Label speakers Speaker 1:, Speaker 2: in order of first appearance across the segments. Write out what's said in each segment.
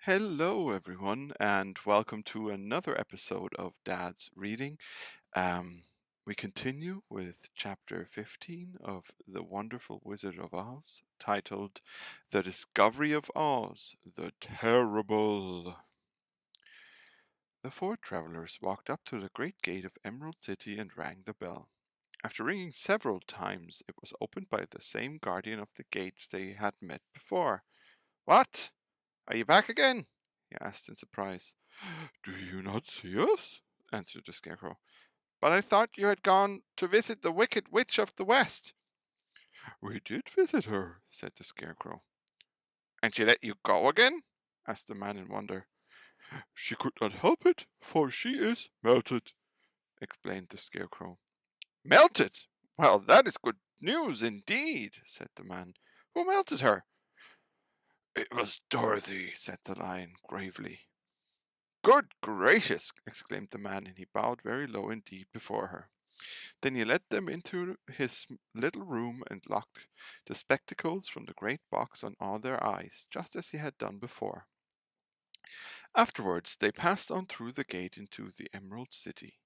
Speaker 1: Hello, everyone, and welcome to another episode of Dad's Reading. Um, we continue with chapter 15 of The Wonderful Wizard of Oz, titled The Discovery of Oz, the Terrible. The four travelers walked up to the great gate of Emerald City and rang the bell. After ringing several times, it was opened by the same guardian of the gates they had met before. What? Are you back again? He asked in surprise. Do you not see us? Answered the Scarecrow. But I thought you had gone to visit the Wicked Witch of the West. We did visit her, said the Scarecrow. And she let you go again? Asked the man in wonder. She could not help it, for she is melted, explained the Scarecrow. Melted? Well, that is good news indeed, said the man. Who melted her? It was Dorothy, said the Lion gravely. Good gracious! Exclaimed the man, and he bowed very low indeed before her. Then he led them into his little room and locked the spectacles from the great box on all their eyes, just as he had done before. Afterwards they passed on through the gate into the Emerald City.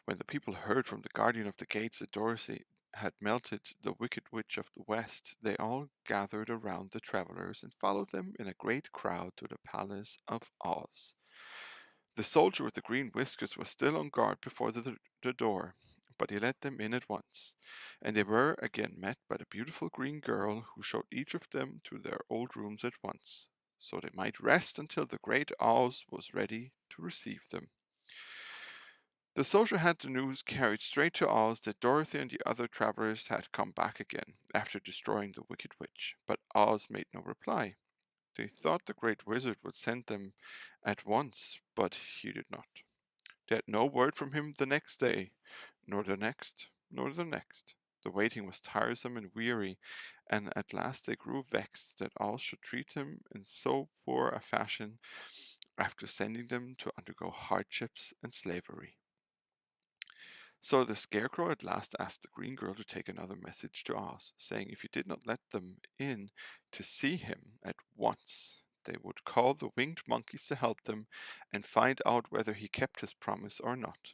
Speaker 1: When the people heard from the guardian of the gates that Dorothy had melted the Wicked Witch of the West, they all gathered around the travelers and followed them in a great crowd to the palace of Oz. The soldier with the green whiskers was still on guard before the door, but he let them in at once, and they were again met by the beautiful green girl, who showed each of them to their old rooms at once, so they might rest until the great Oz was ready to receive them. The soldier had the news carried straight to Oz that Dorothy and the other travelers had come back again, after destroying the Wicked Witch, but Oz made no reply. They thought the great wizard would send them at once, but he did not. They had no word from him the next day, nor the next, nor the next. The waiting was tiresome and weary, and at last they grew vexed that all should treat them in so poor a fashion after sending them to undergo hardships and slavery. So the Scarecrow at last asked the Green Girl to take another message to Oz, saying if he did not let them in to see him at once, they would call the winged monkeys to help them and find out whether he kept his promise or not.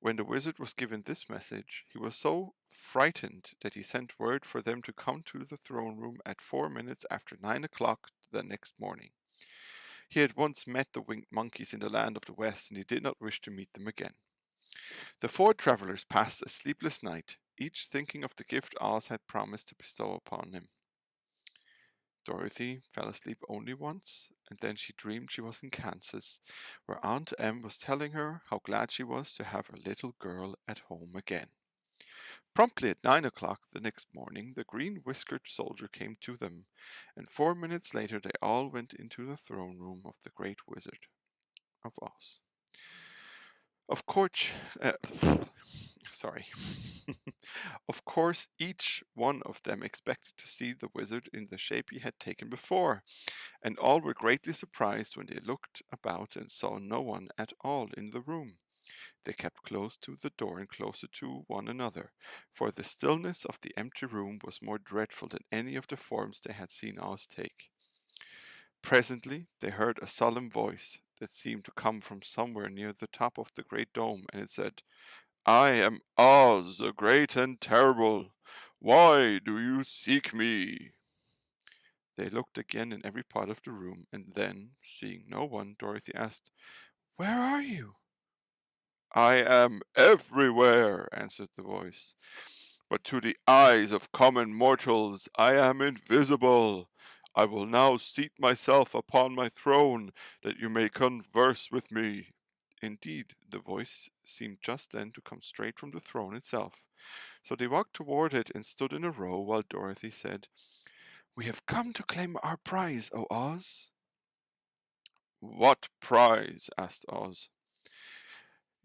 Speaker 1: When the wizard was given this message, he was so frightened that he sent word for them to come to the throne room at 4 minutes after 9 o'clock the next morning. He had once met the winged monkeys in the land of the West, and he did not wish to meet them again. The four travelers passed a sleepless night, each thinking of the gift Oz had promised to bestow upon him. Dorothy fell asleep only once, and then she dreamed she was in Kansas, where Aunt Em was telling her how glad she was to have her little girl at home again. Promptly at 9 o'clock the next morning, the green-whiskered soldier came to them, and 4 minutes later they all went into the throne room of the great Wizard of Oz. Of course, uh, sorry. Of course, each one of them expected to see the wizard in the shape he had taken before, and all were greatly surprised when they looked about and saw no one at all in the room. They kept close to the door and closer to one another, for the stillness of the empty room was more dreadful than any of the forms they had seen Oz take. Presently they heard a solemn voice that seemed to come from somewhere near the top of the great dome, and it said, I am Oz, the great and terrible. Why do you seek me? They looked again in every part of the room, and then, seeing no one, Dorothy asked, Where are you? I am everywhere, answered the voice. But to the eyes of common mortals I am invisible. I will now seat myself upon my throne, that you may converse with me. Indeed, the voice seemed just then to come straight from the throne itself. So they walked toward it and stood in a row while Dorothy said, We have come to claim our prize, O Oz. What prize? Asked Oz.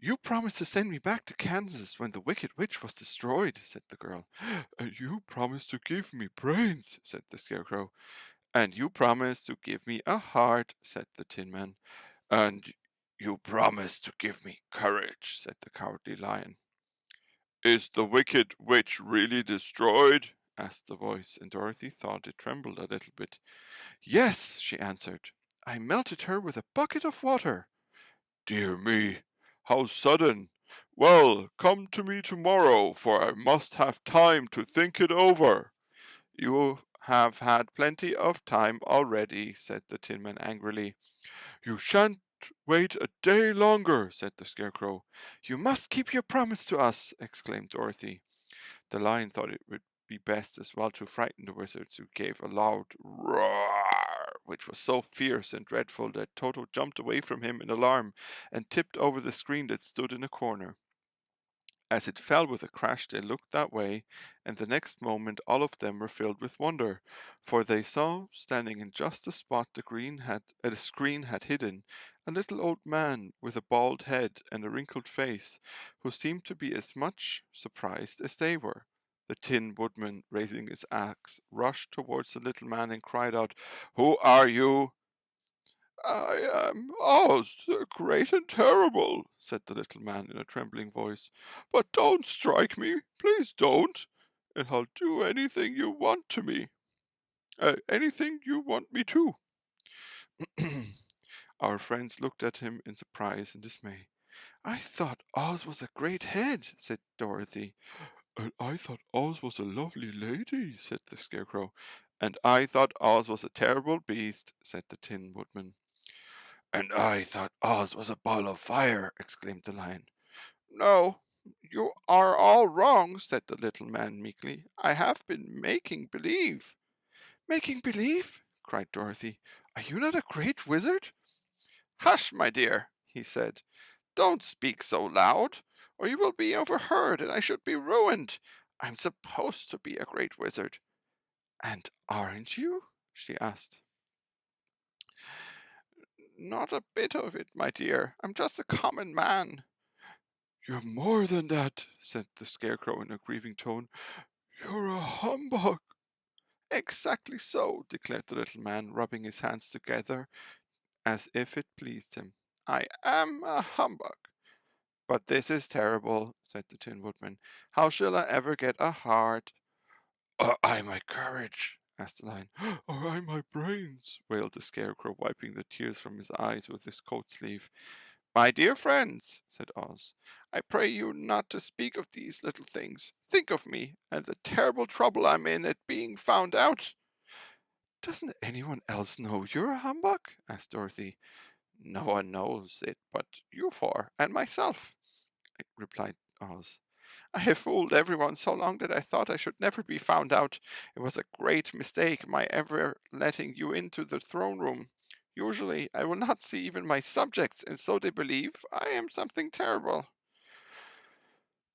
Speaker 1: You promised to send me back to Kansas when the Wicked Witch was destroyed, said the girl. And you promised to give me brains, said the Scarecrow. And you promised to give me a heart, said the Tin Man. And you promised to give me courage, said the Cowardly Lion. Is the Wicked Witch really destroyed? Asked the voice, and Dorothy thought it trembled a little bit. Yes, she answered. I melted her with a bucket of water." "Dear me, how sudden! Well, come to me tomorrow, for I must have time to think it over." "You have had plenty of time already," said the Tin Man angrily. "You shan't wait a day longer," said the Scarecrow. "You must keep your promise to us," exclaimed Dorothy. The Lion thought it would be best as well to frighten the Wizard, who gave a loud roar, which was so fierce and dreadful that Toto jumped away from him in alarm and tipped over the screen that stood in a corner. As it fell with a crash, they looked that way, and the next moment all of them were filled with wonder, for they saw, standing in just the spot the screen had hidden, a little old man with a bald head and a wrinkled face, who seemed to be as much surprised as they were. The Tin Woodman, raising his axe, rushed towards the little man and cried out, "Who are you?" "I am Oz, the Great and Terrible," said the little man in a trembling voice. "But don't strike me, please don't, and I'll do anything you want to me. Anything you want me to." Our friends looked at him in surprise and dismay. "I thought Oz was a great head," said Dorothy. "And I thought Oz was a lovely lady," said the Scarecrow. "And I thought Oz was a terrible beast," said the Tin Woodman. "And I thought Oz was a ball of fire," exclaimed the Lion. "No, you are all wrong," said the little man meekly. "I have been making believe." "Making believe?" cried Dorothy. "Are you not a great wizard?" "Hush, my dear," he said. "Don't speak so loud, or you will be overheard, and I should be ruined. I'm supposed to be a great wizard." "And aren't you?" she asked. "Not a bit of it, my dear. I'm just a common man." "You're more than that," said the Scarecrow in a grieving tone. "You're a humbug." "Exactly so," declared the little man, rubbing his hands together as if it pleased him. "I am a humbug." "But this is terrible," said the Tin Woodman. "How shall I ever get a heart?" "Or I my courage?" asked the Lion. "Or I my brains?" wailed the Scarecrow, wiping the tears from his eyes with his coat sleeve. "My dear friends," said Oz, "I pray you not to speak of these little things. Think of me, and the terrible trouble I'm in at being found out." "Doesn't anyone else know you're a humbug?" asked Dorothy. "No one knows it but you four and myself," replied Oz. "I have fooled everyone so long that I thought I should never be found out. It was a great mistake my ever letting you into the throne room. Usually I will not see even my subjects, and so they believe I am something terrible."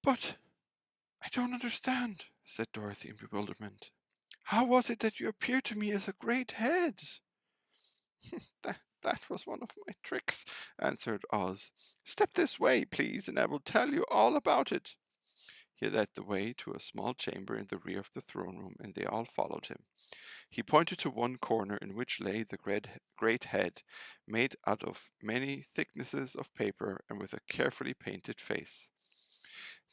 Speaker 1: "But I don't understand," said Dorothy in bewilderment. "How was it that you appeared to me as a great head?" "That was one of my tricks," answered Oz. "Step this way, please, and I will tell you all about it." He led the way to a small chamber in the rear of the throne room, and they all followed him. He pointed to one corner in which lay the great head, made out of many thicknesses of paper and with a carefully painted face.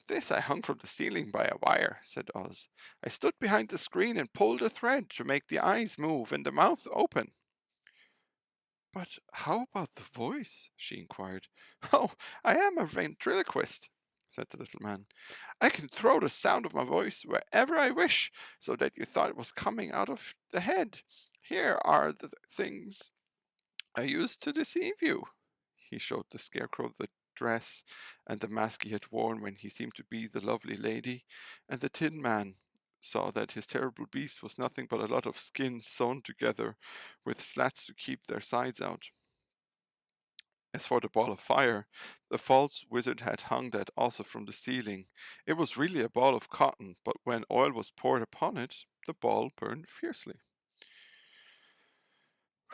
Speaker 1: "This I hung from the ceiling by a wire," said Oz. "I stood behind the screen and pulled a thread to make the eyes move and the mouth open." "But how about the voice?" she inquired. "Oh, I am a ventriloquist," said the little man. "I can throw the sound of my voice wherever I wish, so that you thought it was coming out of the head. Here are the things I used to deceive you." He showed the Scarecrow the dress and the mask he had worn when he seemed to be the lovely lady, and the Tin Man saw that his terrible beast was nothing but a lot of skin sewn together with slats to keep their sides out. As for the ball of fire, the false wizard had hung that also from the ceiling. It was really a ball of cotton, but when oil was poured upon it, the ball burned fiercely.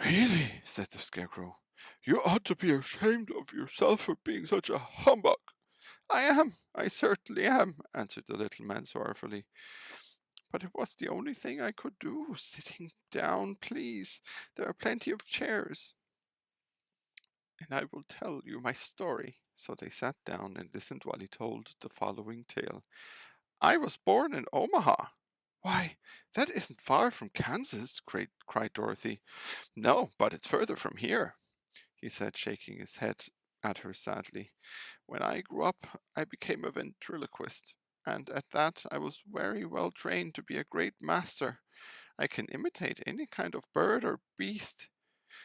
Speaker 1: "Really," said the Scarecrow, "you ought to be ashamed of yourself for being such a humbug." I certainly am," answered the little man sorrowfully. "But it was the only thing I could do. Sitting down, please. There are plenty of chairs, and I will tell you my story." So they sat down and listened while he told the following tale. "I was born in Omaha." Why, that isn't far from Kansas, cried Dorothy. No, but it's further from here, he said, shaking his head at her sadly. When I grew up, I became a ventriloquist, and at that I was very well trained to be a great master. I can imitate any kind of bird or beast.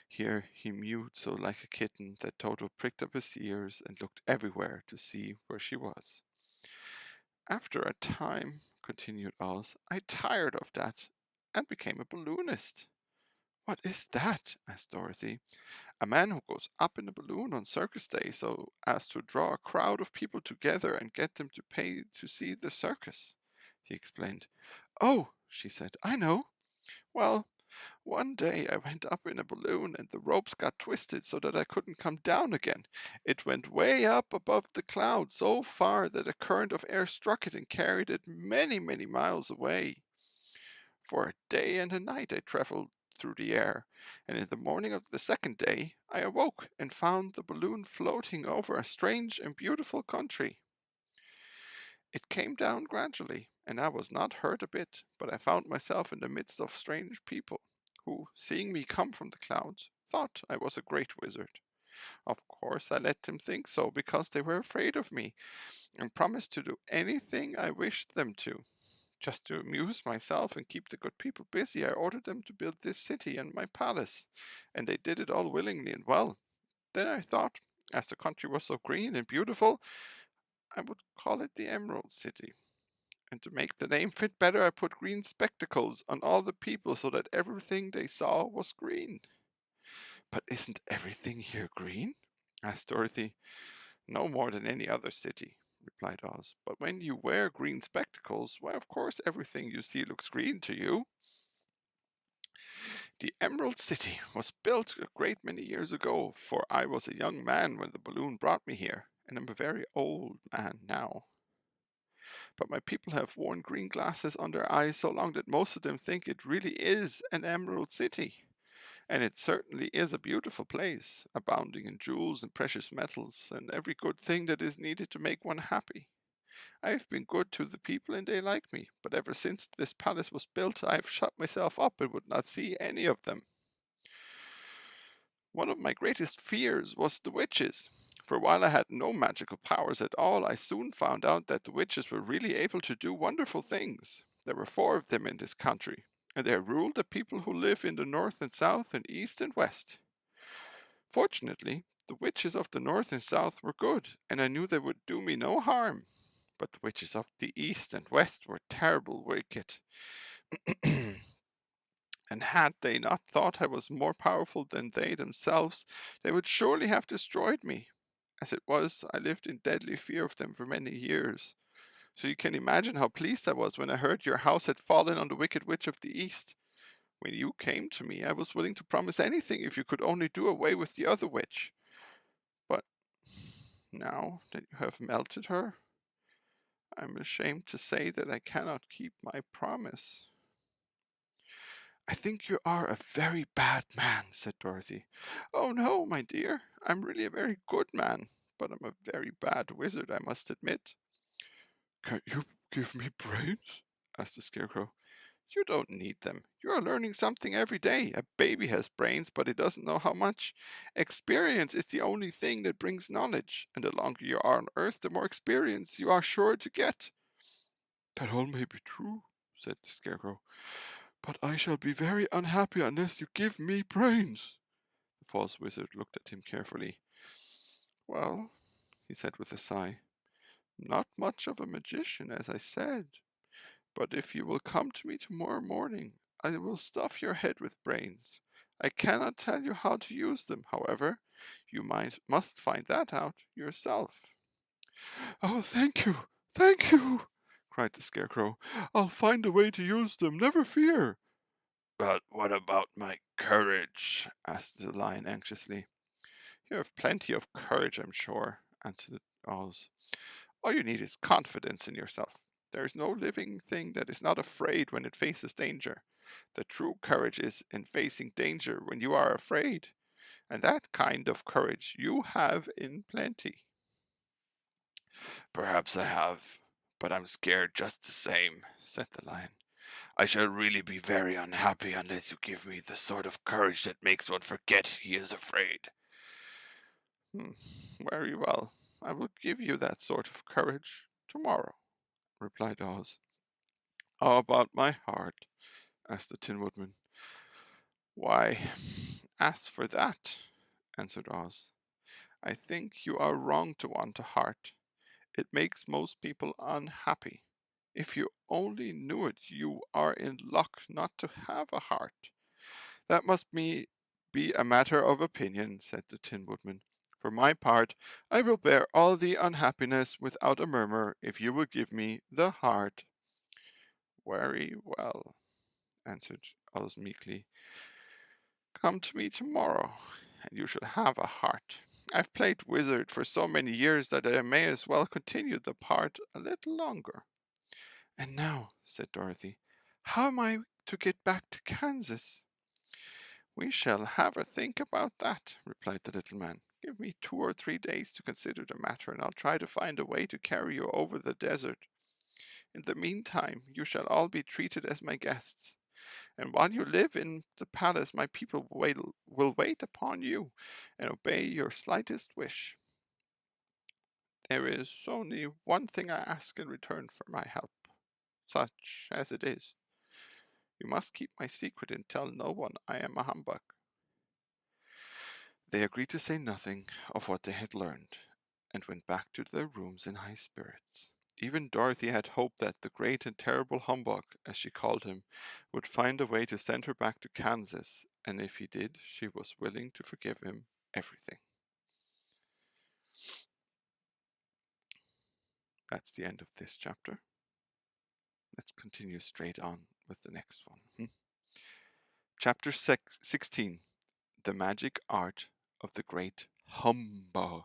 Speaker 1: Here he mewed so like a kitten that Toto pricked up his ears and looked everywhere to see where she was. After a time, continued Oz, I tired of that and became a balloonist. What is that? Asked Dorothy. A man who goes up in a balloon on circus day so as to draw a crowd of people together and get them to pay to see the circus, he explained. Oh, she said, I know. Well, one day I went up in a balloon and the ropes got twisted so that I couldn't come down again. It went way up above the clouds so far that a current of air struck it and carried it many, many miles away. For a day and a night I traveled through the air, and in the morning of the second day I awoke and found the balloon floating over a strange and beautiful country. It came down gradually, and I was not hurt a bit, but I found myself in the midst of strange people, who, seeing me come from the clouds, thought I was a great wizard. Of course I let them think so, because they were afraid of me, and promised to do anything I wished them to. Just to amuse myself and keep the good people busy, I ordered them to build this city and my palace, and they did it all willingly and well. Then I thought, as the country was so green and beautiful, I would call it the Emerald City. And to make the name fit better, I put green spectacles on all the people so that everything they saw was green. But isn't everything here green? Asked Dorothy. No more than any other city, replied Oz. But when you wear green spectacles, why, of course, everything you see looks green to you. The Emerald City was built a great many years ago, for I was a young man when the balloon brought me here, and I'm a very old man now. But my people have worn green glasses on their eyes so long that most of them think it really is an Emerald City. And it certainly is a beautiful place, abounding in jewels and precious metals, and every good thing that is needed to make one happy. I have been good to the people and they like me, but ever since this palace was built, I have shut myself up and would not see any of them. One of my greatest fears was the witches, for while I had no magical powers at all, I soon found out that the witches were really able to do wonderful things. There were 4 of them in this country, and they ruled the people who live in the north and south and east and west. Fortunately, the witches of the north and south were good, and I knew they would do me no harm. But the witches of the east and west were terrible wicked. And had they not thought I was more powerful than they themselves, they would surely have destroyed me. As it was, I lived in deadly fear of them for many years. So you can imagine how pleased I was when I heard your house had fallen on the wicked witch of the east. When you came to me, I was willing to promise anything if you could only do away with the other witch. But now that you have melted her, I'm ashamed to say that I cannot keep my promise. I think you are a very bad man, said Dorothy. Oh no, my dear, I'm really a very good man, but I'm a very bad wizard, I must admit. Can't you give me brains? Asked the Scarecrow. You don't need them. You are learning something every day. A baby has brains, but it doesn't know how much. Experience is the only thing that brings knowledge, and the longer you are on Earth, the more experience you are sure to get. That all may be true, said the Scarecrow, but I shall be very unhappy unless you give me brains. The false wizard looked at him carefully. Well, he said with a sigh, not much of a magician, as I said. But if you will come to me tomorrow morning, I will stuff your head with brains. I cannot tell you how to use them, however. You must find that out yourself. Oh, thank you, cried the Scarecrow. I'll find a way to use them, never fear. But what about my courage? Asked the Lion anxiously. You have plenty of courage, I'm sure, answered Oz. All you need is confidence in yourself. There is no living thing that is not afraid when it faces danger. The true courage is in facing danger when you are afraid, and that kind of courage you have in plenty. Perhaps I have, but I'm scared just the same, said the Lion. I shall really be very unhappy unless you give me the sort of courage that makes one forget he is afraid. Hmm, very well. I will give you that sort of courage tomorrow, replied Oz. How about my heart? Asked the Tin Woodman. Why, as for that, answered Oz, I think you are wrong to want a heart. It makes most people unhappy. If you only knew it, you are in luck not to have a heart. That must be a matter of opinion, said the Tin Woodman. For my part, I will bear all the unhappiness without a murmur if you will give me the heart. Very well, answered Oz meekly. Come to me tomorrow, and you shall have a heart. I've played wizard for so many years that I may as well continue the part a little longer. And now, said Dorothy, how am I to get back to Kansas? We shall have a think about that, replied the little man. Give me 2 or 3 days to consider the matter, and I'll try to find a way to carry you over the desert. In the meantime, you shall all be treated as my guests, and while you live in the palace, my people will wait upon you and obey your slightest wish. There is only one thing I ask in return for my help, such as it is. You must keep my secret and tell no one I am a humbug. They agreed to say nothing of what they had learned, and went back to their rooms in high spirits. Even Dorothy had hoped that the great and terrible humbug, as she called him, would find a way to send her back to Kansas, and if he did, she was willing to forgive him everything. That's the end of this chapter. Let's continue straight on with the next one. Chapter 16, The Magic Art of the Great Humbug.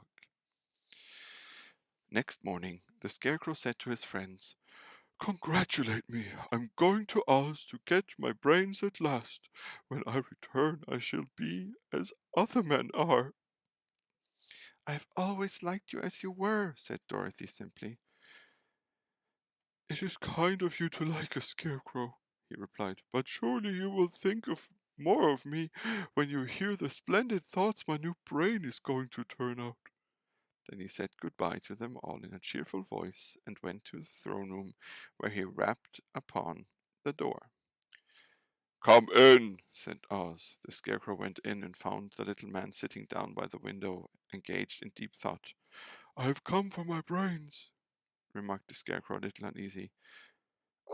Speaker 1: Next morning, the Scarecrow said to his friends, Congratulate me! I'm going to Oz to get my brains at last. When I return, I shall be as other men are. I've always liked you as you were, said Dorothy simply. It is kind of you to like a Scarecrow, he replied, but surely you will think of more of me when you hear the splendid thoughts my new brain is going to turn out. Then he said goodbye to them all in a cheerful voice and went to the throne room, where he rapped upon the door. Come in, said Oz. The Scarecrow went in and found the little man sitting down by the window, engaged in deep thought. I've come for my brains, remarked the Scarecrow, a little uneasy.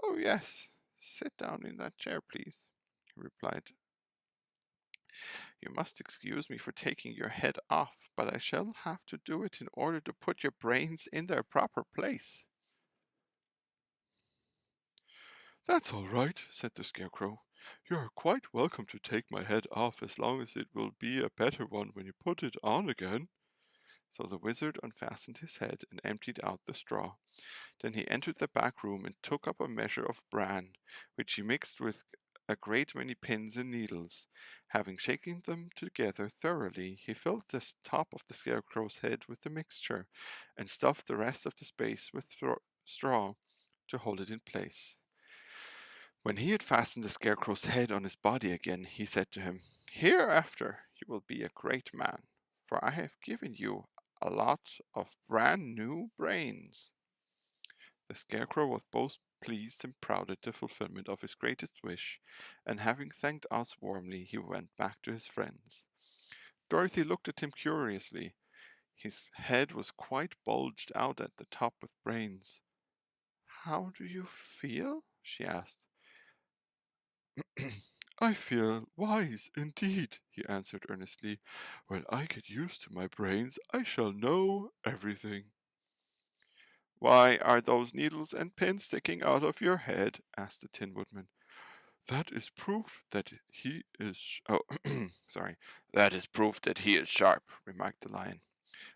Speaker 1: Oh, yes, sit down in that chair, please, he replied. You must excuse me for taking your head off, but I shall have to do it in order to put your brains in their proper place. That's all right, said the Scarecrow. You are quite welcome to take my head off as long as it will be a better one when you put it on again. So the wizard unfastened his head and emptied out the straw. Then he entered the back room and took up a measure of bran, which he mixed with a great many pins and needles. Having shaken them together thoroughly, he filled the top of the Scarecrow's head with the mixture, and stuffed the rest of the space with straw to hold it in place. When he had fastened the Scarecrow's head on his body again, he said to him, Hereafter you will be a great man, for I have given you a lot of brand new brains. The Scarecrow was both pleased and proud at the fulfillment of his greatest wish, and having thanked Oz warmly, he went back to his friends. Dorothy looked at him curiously. His head was quite bulged out at the top with brains. How do you feel? She asked. I feel wise indeed, he answered earnestly. When I get used to my brains, I shall know everything. Why are those needles and pins sticking out of your head? Asked the Tin Woodman. That is proof that he is. Sorry. That is proof that he is sharp, remarked the Lion.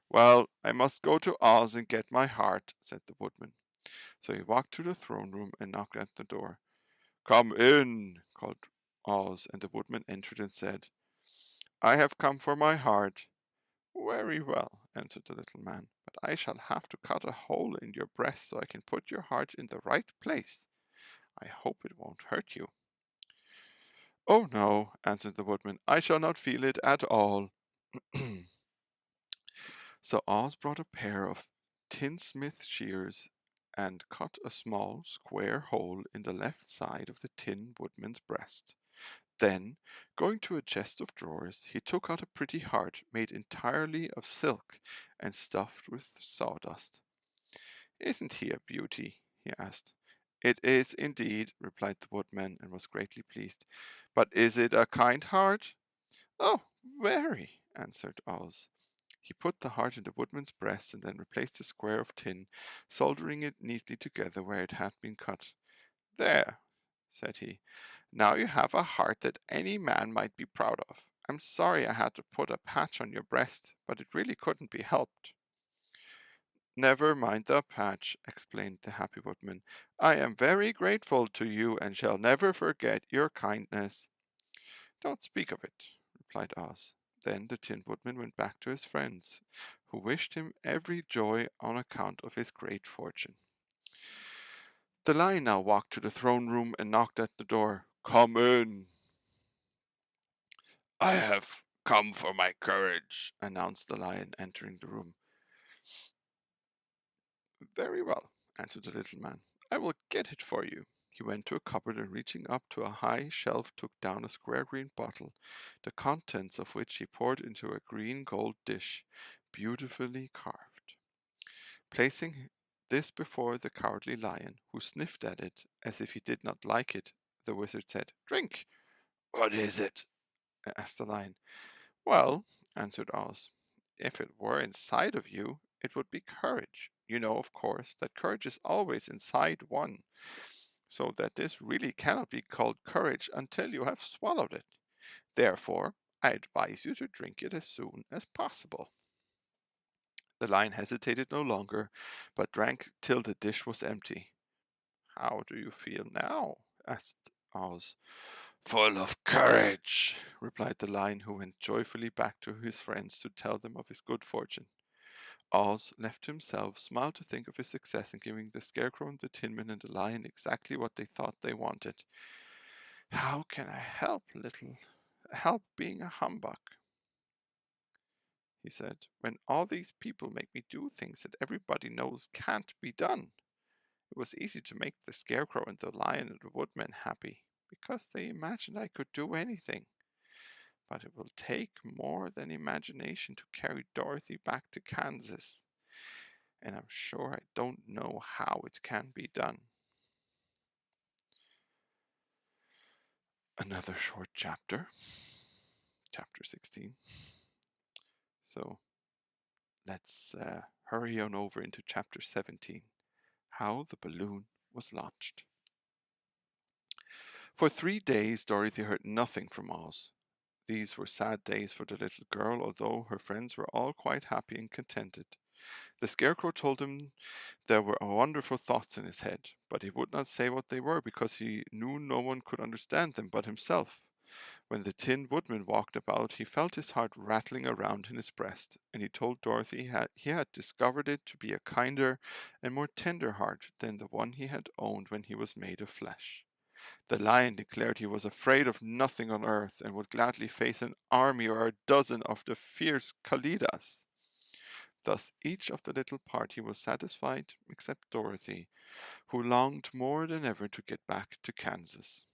Speaker 1: Well, I must go to Oz and get my heart, said the Woodman. So he walked to the throne room and knocked at the door. Come in, called Oz, and the Woodman entered and said, I have come for my heart. Very well, answered the little man, but I shall have to cut a hole in your breast so I can put your heart in the right place. I hope it won't hurt you." "Oh no," answered the woodman, "I shall not feel it at all." So Oz brought a pair of tinsmith shears and cut a small square hole in the left side of the Tin Woodman's breast. Then, going to a chest of drawers, he took out a pretty heart made entirely of silk and stuffed with sawdust. "Isn't he a beauty?" he asked. "It is indeed," replied the woodman, and was greatly pleased. "But is it a kind heart?" "Oh, very," answered Oz. He put the heart in the woodman's breast and then replaced the square of tin, soldering it neatly together where it had been cut. "There," said he. "Now you have a heart that any man might be proud of. I'm sorry I had to put a patch on your breast, but it really couldn't be helped." "Never mind the patch," explained the happy woodman. "I am very grateful to you and shall never forget your kindness." "Don't speak of it," replied Oz. Then the Tin Woodman went back to his friends, who wished him every joy on account of his great fortune. The Lion now walked to the throne room and knocked at the door. "Come in." "I have come for my courage," announced the Lion, entering the room. "Very well," answered the little man. "I will get it for you." He went to a cupboard and reaching up to a high shelf took down a square green bottle, the contents of which he poured into a green gold dish, beautifully carved. Placing this before the Cowardly Lion, who sniffed at it as if he did not like it, the wizard said, "Drink." "What is it?" asked the Lion. "Well," answered Oz, "if it were inside of you, it would be courage. You know, of course, that courage is always inside one, so that this really cannot be called courage until you have swallowed it. Therefore, I advise you to drink it as soon as possible." The Lion hesitated no longer, but drank till the dish was empty. "How do you feel now?" asked Oz. "Full of courage," replied the Lion, who went joyfully back to his friends to tell them of his good fortune. Oz, left to himself, smiled to think of his success in giving the Scarecrow and the Tin Man and the Lion exactly what they thought they wanted. "How can I help being a humbug?" he said, "when all these people make me do things that everybody knows can't be done?" It was easy to make the Scarecrow and the Lion and the Woodman happy, because they imagined I could do anything. But it will take more than imagination to carry Dorothy back to Kansas, and I'm sure I don't know how it can be done. Another short chapter, chapter 16. So let's hurry on over into chapter 17, How the Balloon was Launched. For 3 days Dorothy heard nothing from Oz. These were sad days for the little girl, although her friends were all quite happy and contented. The Scarecrow told him there were wonderful thoughts in his head, but he would not say what they were because he knew no one could understand them but himself. When the Tin Woodman walked about, he felt his heart rattling around in his breast, and he told Dorothy he had discovered it to be a kinder and more tender heart than the one he had owned when he was made of flesh. The Lion declared he was afraid of nothing on earth and would gladly face an army or a dozen of the fierce Kalidas. Thus each of the little party was satisfied except Dorothy, who longed more than ever to get back to Kansas.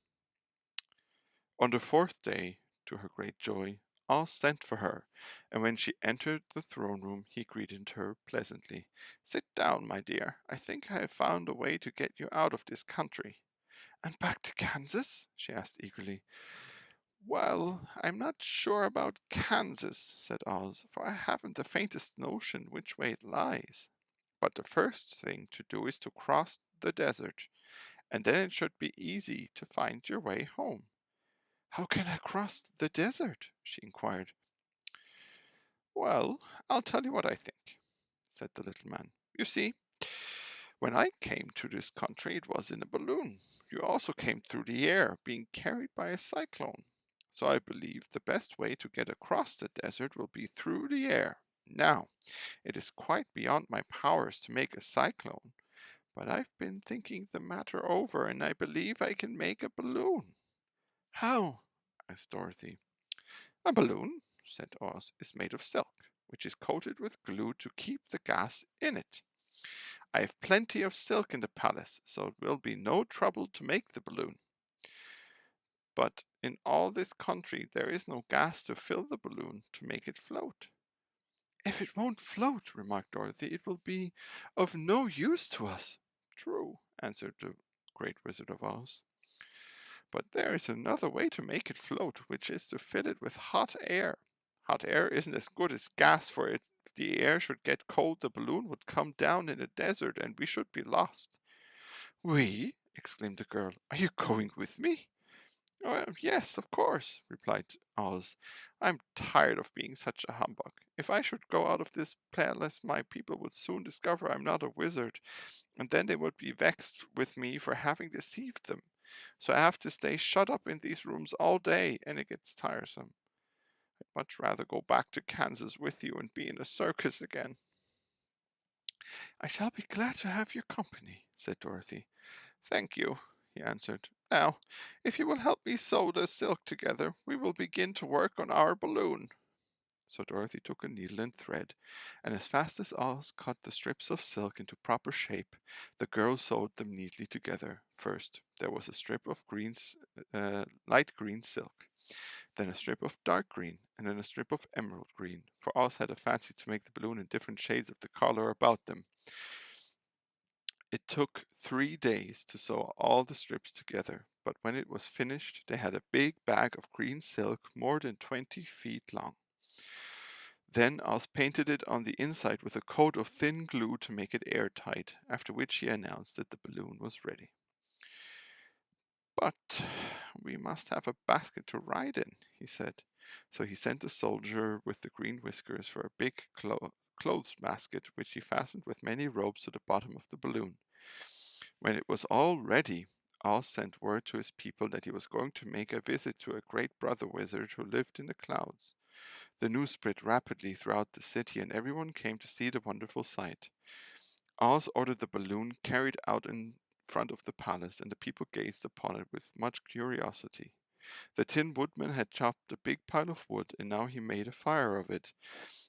Speaker 1: On the 4th day, to her great joy, Oz sent for her, and when she entered the throne room he greeted her pleasantly. "Sit down, my dear. I think I have found a way to get you out of this country." "And back to Kansas?" she asked eagerly. "Well, I'm not sure about Kansas," said Oz, "for I haven't the faintest notion which way it lies. But the first thing to do is to cross the desert, and then it should be easy to find your way home." "How can I cross the desert?" she inquired. "Well, I'll tell you what I think," said the little man. "You see, when I came to this country it was in a balloon. You also came through the air, being carried by a cyclone. So I believe the best way to get across the desert will be through the air. Now, it is quite beyond my powers to make a cyclone, but I've been thinking the matter over, and I believe I can make a balloon." "How?" asked Dorothy. "A balloon," said Oz, "is made of silk, which is coated with glue to keep the gas in it. I have plenty of silk in the palace, so it will be no trouble to make the balloon. But in all this country there is no gas to fill the balloon to make it float." "If it won't float," remarked Dorothy, "it will be of no use to us." "True," answered the Great Wizard of Oz. "But there is another way to make it float, which is to fill it with hot air. Hot air isn't as good as gas, for if the air should get cold, the balloon would come down in a desert and we should be lost." "We?" exclaimed the girl. "Are you going with me?" "Oh, yes, of course," replied Oz. "I'm tired of being such a humbug. If I should go out of this palace, my people would soon discover I'm not a wizard, and then they would be vexed with me for having deceived them. So I have to stay shut up in these rooms all day, and it gets tiresome. I'd much rather go back to Kansas with you and be in a circus again." "I shall be glad to have your company," said Dorothy. "Thank you," he answered. "Now, if you will help me sew the silk together, we will begin to work on our balloon." So Dorothy took a needle and thread, and as fast as Oz cut the strips of silk into proper shape, the girl sewed them neatly together. First, there was a strip of light green silk, then a strip of dark green, and then a strip of emerald green, for Oz had a fancy to make the balloon in different shades of the color about them. It took 3 days to sew all the strips together, but when it was finished, they had a big bag of green silk more than 20 feet long. Then Oz painted it on the inside with a coat of thin glue to make it airtight, after which he announced that the balloon was ready. "But we must have a basket to ride in," he said. So he sent the soldier with the green whiskers for a big clothes basket, which he fastened with many ropes to the bottom of the balloon. When it was all ready, Oz sent word to his people that he was going to make a visit to a great brother wizard who lived in the clouds. The news spread rapidly throughout the city, and everyone came to see the wonderful sight. Oz ordered the balloon carried out in front of the palace, and the people gazed upon it with much curiosity. The Tin Woodman had chopped a big pile of wood, and now he made a fire of it,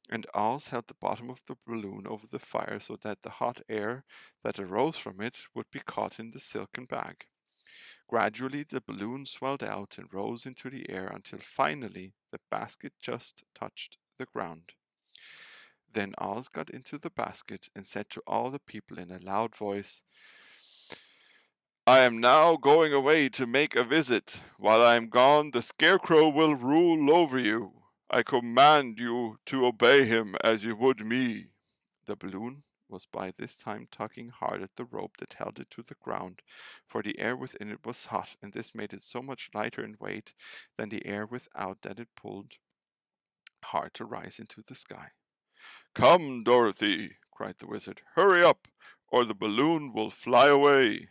Speaker 1: and Oz held the bottom of the balloon over the fire so that the hot air that arose from it would be caught in the silken bag. Gradually the balloon swelled out and rose into the air until finally the basket just touched the ground. Then Oz got into the basket and said to all the people in a loud voice, "I am now going away to make a visit. While I am gone, the Scarecrow will rule over you. I command you to obey him as you would me." The balloon was by this time tugging hard at the rope that held it to the ground, for the air within it was hot, and this made it so much lighter in weight than the air without that it pulled hard to rise into the sky. "Come, Dorothy," cried the wizard. "Hurry up, or the balloon will fly away."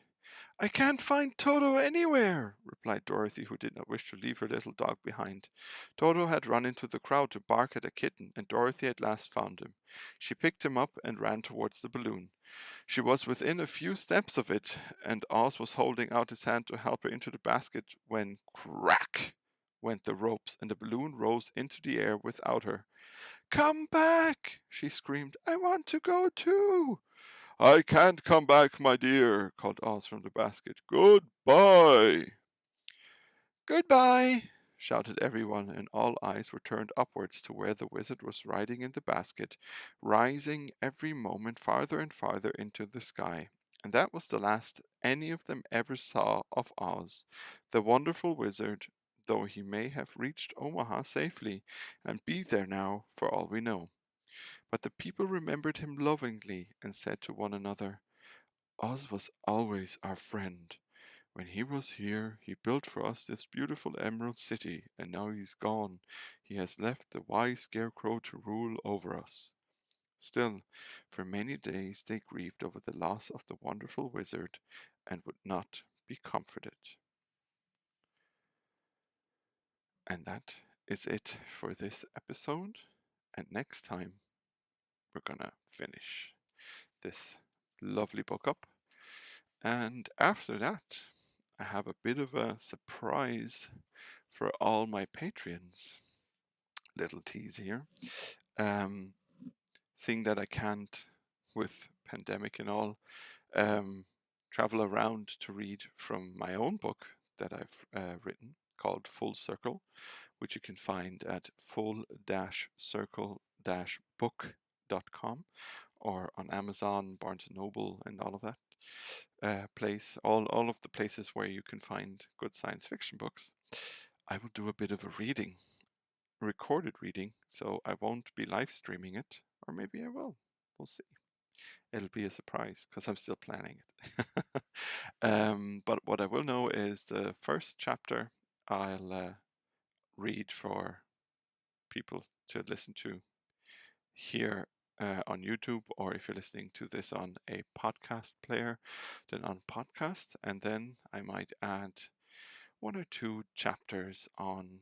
Speaker 1: "I can't find Toto anywhere," replied Dorothy, who did not wish to leave her little dog behind. Toto had run into the crowd to bark at a kitten, and Dorothy at last found him. She picked him up and ran towards the balloon. She was within a few steps of it, and Oz was holding out his hand to help her into the basket when crack went the ropes, and the balloon rose into the air without her. "Come back!" she screamed. "I want to go too." "I can't come back, my dear," called Oz from the basket. "Goodbye." "Goodbye!" shouted everyone, and all eyes were turned upwards to where the wizard was riding in the basket, rising every moment farther and farther into the sky. And that was the last any of them ever saw of Oz, the wonderful wizard, though he may have reached Omaha safely and be there now for all we know. But the people remembered him lovingly and said to one another, "Oz was always our friend. When he was here, he built for us this beautiful Emerald City, and now he's gone. He has left the wise Scarecrow to rule over us." Still, for many days they grieved over the loss of the wonderful wizard and would not be comforted. And that is it for this episode. And next time, we're gonna finish this lovely book up And after that, I have a bit of a surprise for all my Patreons. Little tease here. Um, Thing that I can't, with pandemic and all, travel around to read from my own book that I've written called Full Circle, which you can find at full-circle-book.com or on Amazon, Barnes and Noble, and all of that place, all of the places where you can find good science fiction books. I will do a bit of a reading, recorded reading, so I won't be live streaming it, or maybe I will. We'll see. It'll be a surprise because I'm still planning it. But what I will know is the first chapter I'll read for people to listen to here on YouTube, or if you're listening to this on a podcast player, then on podcast, and then I might add one or two chapters on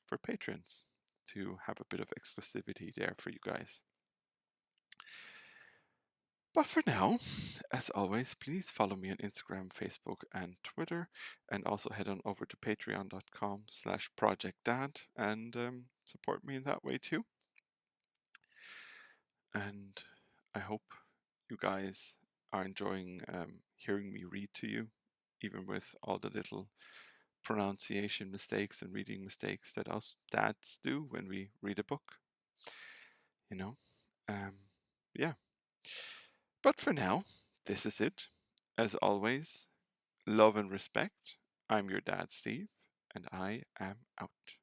Speaker 1: for patrons to have a bit of exclusivity there for you guys. But for now, as always, please follow me on Instagram, Facebook, and Twitter, and also head on over to patreon.com/projectdad and support me in that way too. And I hope you guys are enjoying hearing me read to you, even with all the little pronunciation mistakes and reading mistakes that us dads do when we read a book. You know, um, yeah. But for now, this is it. As always, love and respect. I'm your dad, Steve, and I am out.